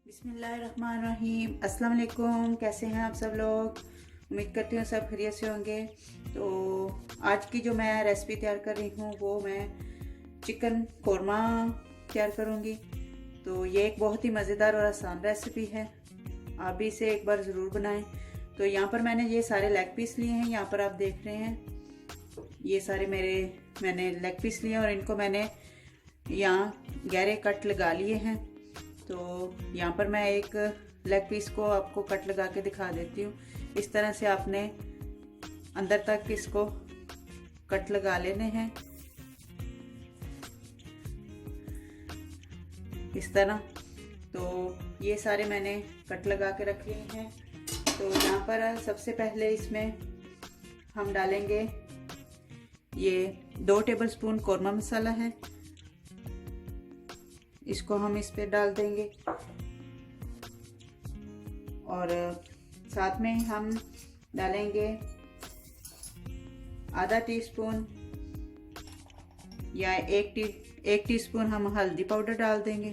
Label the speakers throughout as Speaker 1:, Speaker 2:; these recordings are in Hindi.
Speaker 1: बिस्मिल्लाहिर्रहमानिर्रहीम। अस्सलाम वालेकुम। कैसे हैं आप सब लोग? उम्मीद करती हूँ सब खैरियत से होंगे। तो आज की जो मैं रेसिपी तैयार कर रही हूँ वो मैं चिकन कोरमा तैयार करूँगी। तो ये एक बहुत ही मज़ेदार और आसान रेसिपी है, आप भी इसे एक बार ज़रूर बनाएं। तो यहाँ पर मैंने ये सारे लेग पीस लिए हैं, यहाँ पर आप देख रहे हैं ये सारे मैंने लेग पीस लिए और इनको मैंने यहाँ गहरे कट लगा लिए हैं। तो यहाँ पर मैं एक लेग पीस को आपको कट लगा के दिखा देती हूँ। इस तरह से आपने अंदर तक इसको कट लगा लेने हैं, इस तरह। तो ये सारे मैंने कट लगा के रख लिए हैं। तो यहाँ पर सबसे पहले इसमें हम डालेंगे ये 2 टेबलस्पून कोरमा मसाला है, इसको हम इस पे डाल देंगे। और साथ में हम डालेंगे आधा टीस्पून या एक टीस्पून हम हल्दी पाउडर डाल देंगे।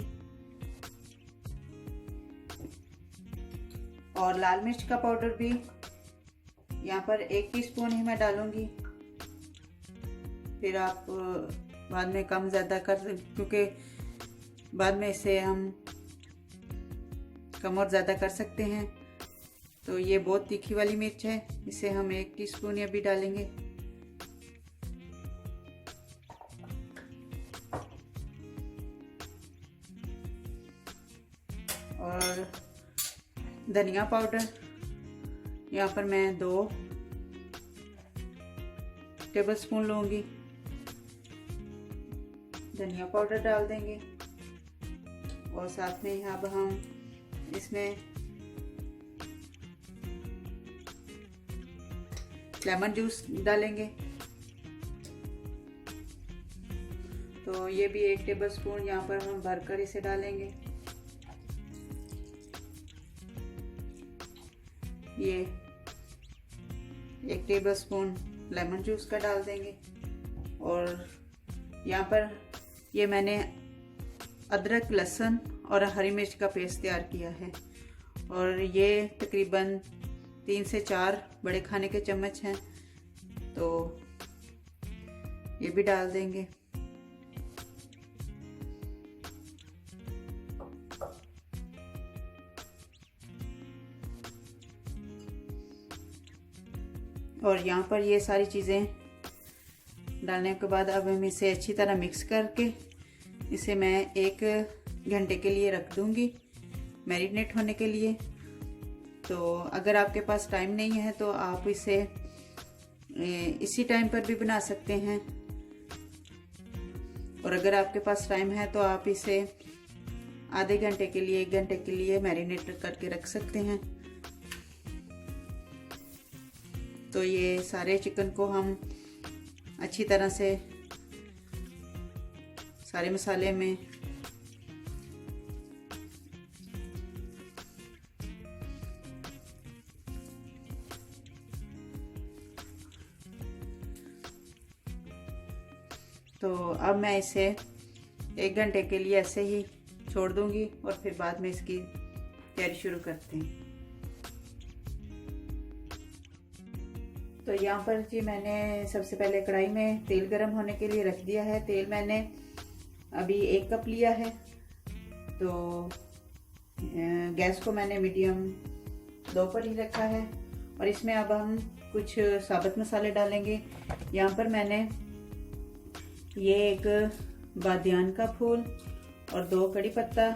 Speaker 1: और लाल मिर्च का पाउडर भी यहाँ पर 1 टीस्पून ही मैं डालूंगी। फिर आप बाद में कम ज़्यादा क्योंकि बाद में इसे हम कम और ज़्यादा कर सकते हैं। तो ये बहुत तीखी वाली मिर्च है, इसे हम 1 टीस्पून अभी डालेंगे। और धनिया पाउडर यहाँ पर मैं 2 टेबलस्पून लूँगी, धनिया पाउडर डाल देंगे। और साथ में अब हम इसमें लेमन जूस डालेंगे। तो ये भी 1 टेबलस्पून यहाँ पर हम भरकर इसे डालेंगे। ये 1 टेबलस्पून लेमन जूस का डाल देंगे। और यहाँ पर ये मैंने अदरक, लहसुन और हरी मिर्च का पेस्ट तैयार किया है और ये तकरीबन 3 से 4 बड़े खाने के चम्मच हैं। तो ये भी डाल देंगे। और यहाँ पर ये सारी चीज़ें डालने के बाद अब हम इसे अच्छी तरह मिक्स करके इसे मैं 1 घंटे के लिए रख दूंगी मैरिनेट होने के लिए। तो अगर आपके पास टाइम नहीं है तो आप इसे इसी टाइम पर भी बना सकते हैं, और अगर आपके पास टाइम है तो आप इसे आधे घंटे के लिए 1 घंटे के लिए मैरिनेट करके रख सकते हैं। तो ये सारे चिकन को हम अच्छी तरह से सारे मसाले में तो अब मैं इसे 1 घंटे के लिए ऐसे ही छोड़ दूंगी और फिर बाद में इसकी तैयारी शुरू करते हैं। तो यहाँ पर जी मैंने सबसे पहले कढ़ाई में तेल गरम होने के लिए रख दिया है। तेल मैंने अभी 1 कप लिया है। तो गैस को मैंने मीडियम 2 पर ही रखा है और इसमें अब हम कुछ साबुत मसाले डालेंगे। यहाँ पर मैंने ये 1 बादियान का फूल और 2 कड़ी पत्ता,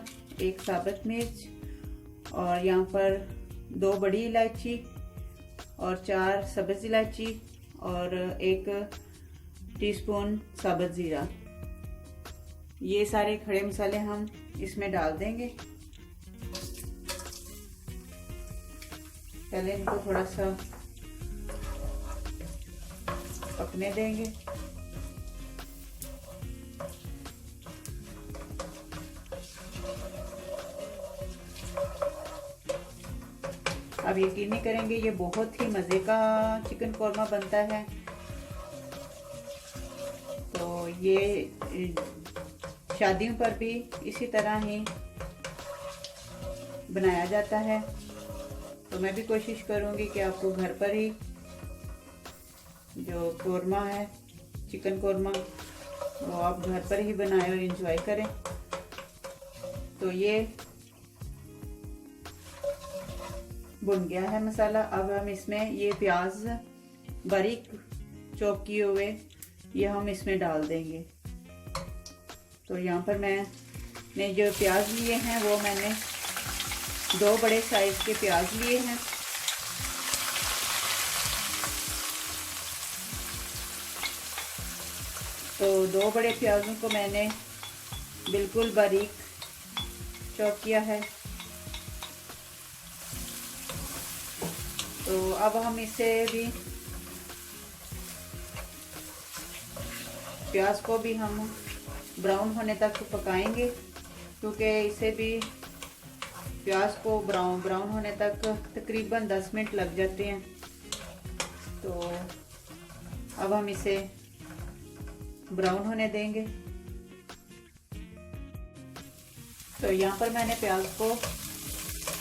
Speaker 1: 1 साबुत मिर्च और यहाँ पर 2 बड़ी इलायची और 4 सब्ज़ इलायची और 1 टीस्पून साबुत ज़ीरा, ये सारे खड़े मसाले हम इसमें डाल देंगे। पहले इनको थोड़ा सा पकने देंगे। अब यकीन नहीं करेंगे, ये बहुत ही मज़े का चिकन कोरमा बनता है। तो ये शादियों पर भी इसी तरह ही बनाया जाता है। तो मैं भी कोशिश करूँगी कि आपको घर पर ही जो कोरमा है, चिकन कोरमा, वो आप घर पर ही बनाएं और इंजॉय करें। तो ये भुन गया है मसाला। अब हम इसमें ये प्याज बारीक चॉप किए हुए ये हम इसमें डाल देंगे। तो यहाँ पर मैंने जो प्याज लिए हैं वो मैंने 2 बड़े साइज के प्याज लिए हैं। तो 2 बड़े प्याजों को मैंने बिल्कुल बारीक चॉप किया है। तो अब हम इसे भी प्याज को भी हम ब्राउन होने तक पकाएंगे, क्योंकि इसे भी प्याज को ब्राउन होने तक तकरीबन 10 मिनट लग जाते हैं। तो अब हम इसे ब्राउन होने देंगे। तो यहाँ पर मैंने प्याज को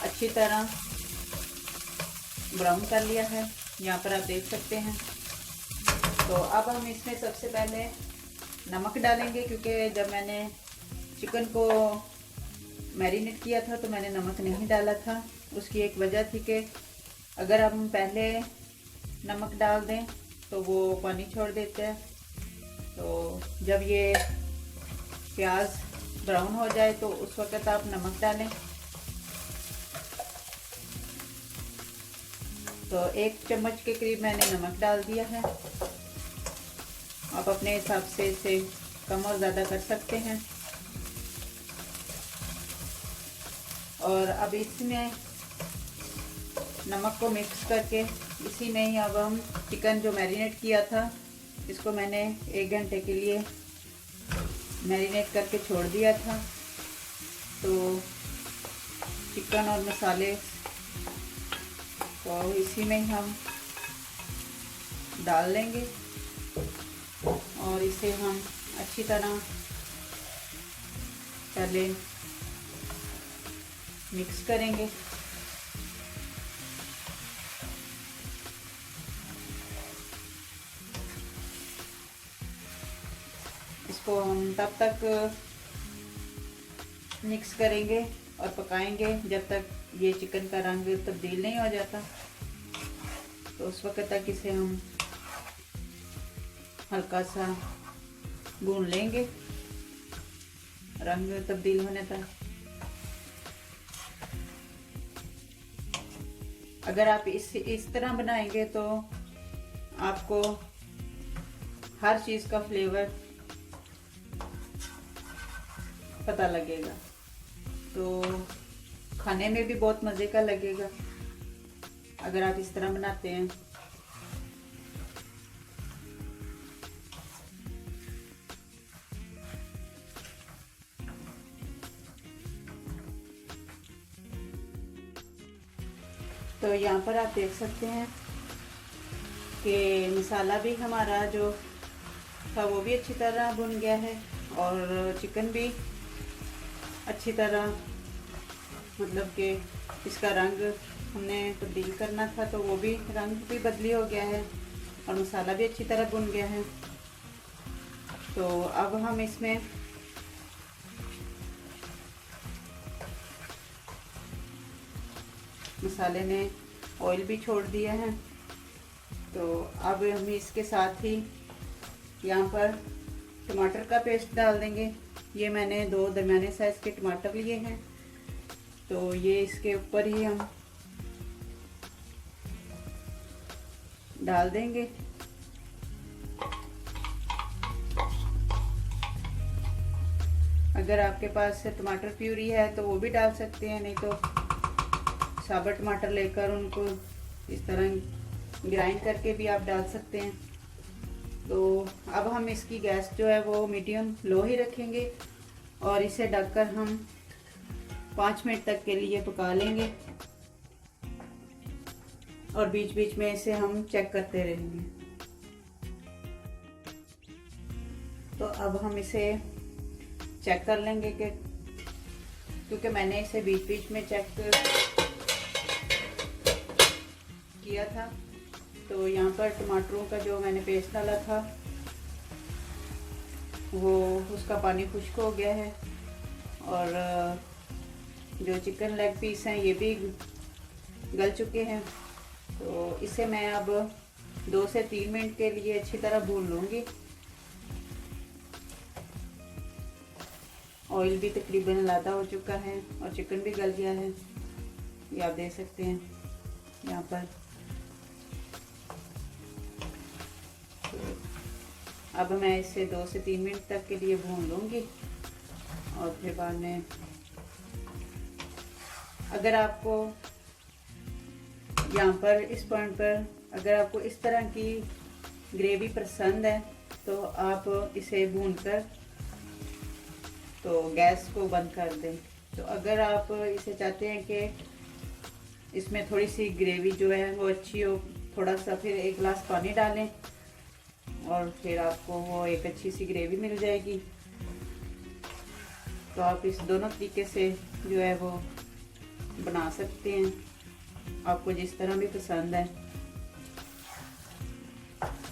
Speaker 1: अच्छी तरह ब्राउन कर लिया है, यहाँ पर आप देख सकते हैं। तो अब हम इसमें सबसे पहले नमक डालेंगे, क्योंकि जब मैंने चिकन को मैरिनेट किया था तो मैंने नमक नहीं डाला था। उसकी एक वजह थी कि अगर हम पहले नमक डाल दें तो वो पानी छोड़ देते हैं। तो जब ये प्याज ब्राउन हो जाए तो उस वक़्त आप नमक डालें। तो 1 चम्मच के करीब मैंने नमक डाल दिया है। आप अपने हिसाब से इसे कम और ज़्यादा कर सकते हैं। और अब इसमें नमक को मिक्स करके इसी में ही अब हम चिकन जो मैरिनेट किया था इसको मैंने 1 घंटे के लिए मैरिनेट करके छोड़ दिया था। तो चिकन और मसाले तो इसी में ही हम डाल लेंगे और इसे हम अच्छी तरह पहले मिक्स करेंगे। इसको हम तब तक मिक्स करेंगे और पकाएंगे जब तक ये चिकन का रंग तब्दील नहीं हो जाता। तो उस वक्त तक इसे हम हल्का सा भून लेंगे रंग तब्दील होने तक। अगर आप इस तरह बनाएंगे तो आपको हर चीज़ का फ्लेवर पता लगेगा, तो खाने में भी बहुत मज़े का लगेगा अगर आप इस तरह बनाते हैं। तो यहाँ पर आप देख सकते हैं कि मसाला भी हमारा जो था वो भी अच्छी तरह भुन गया है और चिकन भी अच्छी तरह, मतलब कि इसका रंग हमने तब्दील करना था तो वो भी रंग भी बदली हो गया है और मसाला भी अच्छी तरह भुन गया है। तो अब हम इसमें मसाले ने ऑयल भी छोड़ दिया है। तो अब हम इसके साथ ही यहाँ पर टमाटर का पेस्ट डाल देंगे। ये मैंने 2 दरमियाने साइज़ के टमाटर लिए हैं, तो ये इसके ऊपर ही हम डाल देंगे। अगर आपके पास टमाटर प्यूरी है तो वो भी डाल सकते हैं, नहीं तो साबुत टमाटर लेकर उनको इस तरह ग्राइंड करके भी आप डाल सकते हैं। तो अब हम इसकी गैस जो है वो मीडियम लो ही रखेंगे और इसे ढककर हम 5 मिनट तक के लिए पका लेंगे और बीच बीच में इसे हम चेक करते रहेंगे। तो अब हम इसे चेक कर लेंगे कि क्योंकि मैंने इसे बीच बीच में चेक किया था। तो यहाँ पर टमाटरों का जो मैंने पेस्ट डाला था वो उसका पानी खुश्क हो गया है, और जो चिकन लेग पीस हैं ये भी गल चुके हैं। तो इसे मैं अब 2 से 3 मिनट के लिए अच्छी तरह भून लूँगी। ऑयल भी तकरीबन लादा हो चुका है और चिकन भी गल गया है, ये आप देख सकते हैं यहाँ पर। अब मैं इसे 2 से 3 मिनट तक के लिए भून लूँगी, और फिर बाद में अगर आपको यहाँ पर इस पॉइंट पर अगर आपको इस तरह की ग्रेवी पसंद है तो आप इसे भूनकर तो गैस को बंद कर दें। तो अगर आप इसे चाहते हैं कि इसमें थोड़ी सी ग्रेवी जो है वो अच्छी हो, थोड़ा सा फिर 1 गिलास पानी डालें और फिर आपको वो एक अच्छी सी ग्रेवी मिल जाएगी। तो आप इस दोनों तरीके से जो है वो बना सकते हैं, आपको जिस तरह भी पसंद है।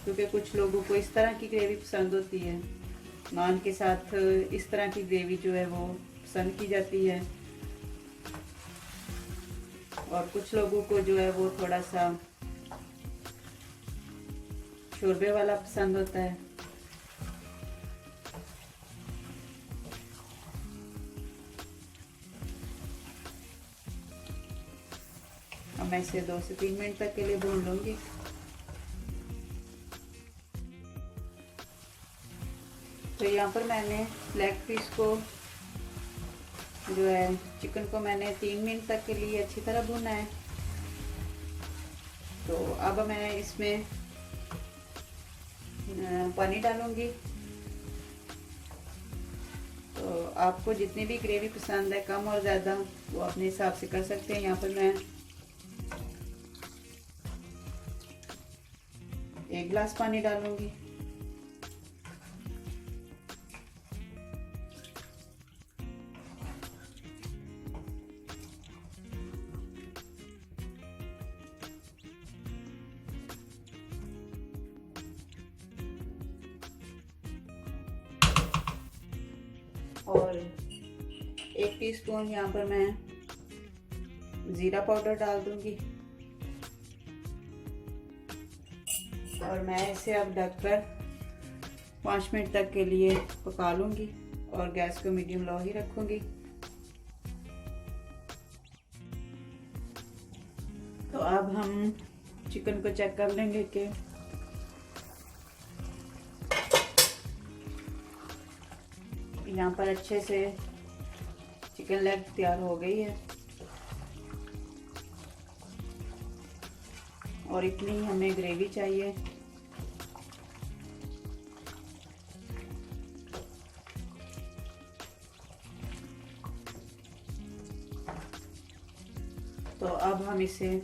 Speaker 1: क्योंकि कुछ लोगों को इस तरह की ग्रेवी पसंद होती है, नान के साथ इस तरह की ग्रेवी जो है वो पसंद की जाती है, और कुछ लोगों को जो है वो थोड़ा सा शोरबे वाला पसंद होता है। अब मैं इसे 2 से 3 मिनट तक के लिए भून लूंगी। तो यहाँ पर मैंने लेग पीस को जो है चिकन को मैंने 3 मिनट तक के लिए अच्छी तरह भूना है। तो अब मैं इसमें पानी डालूंगी। तो आपको जितनी भी ग्रेवी पसंद है, कम और ज़्यादा, वो अपने हिसाब से कर सकते हैं। यहाँ पर मैं 1 गिलास पानी डालूंगी। और 1 टीस्पून यहाँ पर मैं ज़ीरा पाउडर डाल दूंगी, और मैं इसे अब ढककर 5 मिनट तक के लिए पका लूंगी, और गैस को मीडियम लो ही रखूंगी। तो अब हम चिकन को चेक कर लेंगे कि यहाँ पर अच्छे से चिकन लेग तैयार हो गई है, और इतनी हमें ग्रेवी चाहिए। तो अब हम इसे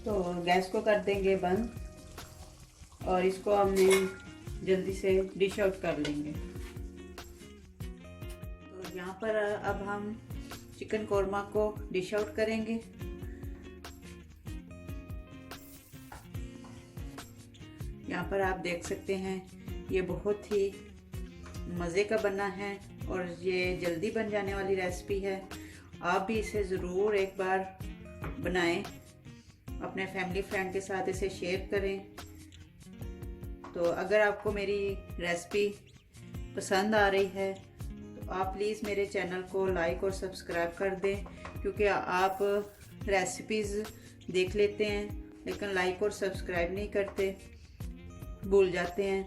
Speaker 1: तो गैस को कर देंगे बंद, और इसको हमने जल्दी से डिश आउट कर लेंगे। तो यहाँ पर अब हम चिकन कोरमा को डिश आउट करेंगे। यहाँ पर आप देख सकते हैं ये बहुत ही मज़े का बना है, और ये जल्दी बन जाने वाली रेसिपी है। आप भी इसे ज़रूर एक बार बनाएं, अपने फैमिली फ्रेंड के साथ इसे शेयर करें। तो अगर आपको मेरी रेसिपी पसंद आ रही है तो आप प्लीज़ मेरे चैनल को लाइक और सब्सक्राइब कर दें, क्योंकि आप रेसिपीज़ देख लेते हैं लेकिन लाइक और सब्सक्राइब नहीं करते, भूल जाते हैं।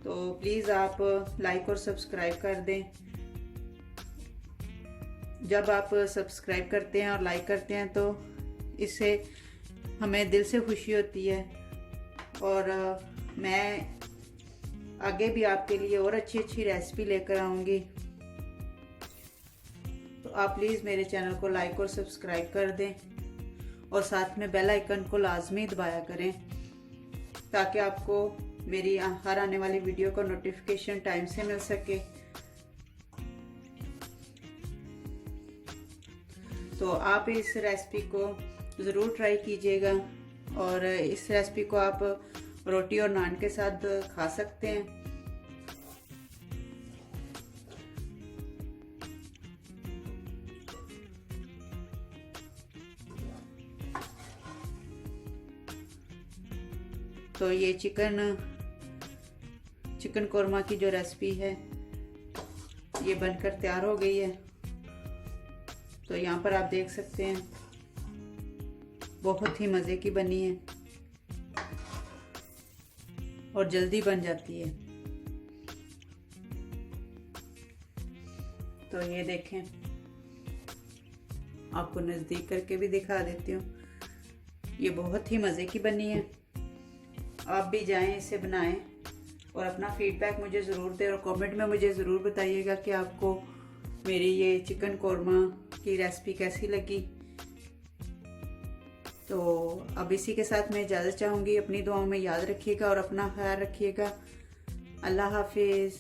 Speaker 1: तो प्लीज़ आप लाइक और सब्सक्राइब कर दें। जब आप सब्सक्राइब करते हैं और लाइक करते हैं तो इससे हमें दिल से खुशी होती है, और मैं आगे भी आपके लिए और अच्छी अच्छी रेसिपी लेकर आऊँगी। तो आप प्लीज़ मेरे चैनल को लाइक और सब्सक्राइब कर दें, और साथ में बेल आइकन को लाजमी दबाया करें ताकि आपको मेरी हर आने वाली वीडियो का नोटिफिकेशन टाइम से मिल सके। तो आप इस रेसिपी को ज़रूर ट्राई कीजिएगा और इस रेसिपी को आप रोटी और नान के साथ खा सकते हैं। तो ये चिकन कोरमा की जो रेसिपी है ये बनकर तैयार हो गई है। तो यहाँ पर आप देख सकते हैं बहुत ही मज़े की बनी है और जल्दी बन जाती है। तो ये देखें, आपको नज़दीक करके भी दिखा देती हूँ। ये बहुत ही मज़े की बनी है। आप भी जाएं, इसे बनाएं और अपना फीडबैक मुझे ज़रूर दें और कमेंट में मुझे ज़रूर बताइएगा कि आपको मेरी ये चिकन कोरमा की रेसिपी कैसी लगी। तो अब इसी के साथ मैं इजाज़त चाहूँगी। अपनी दुआओं में याद रखिएगा और अपना ख्याल रखिएगा। अल्लाह हाफिज़।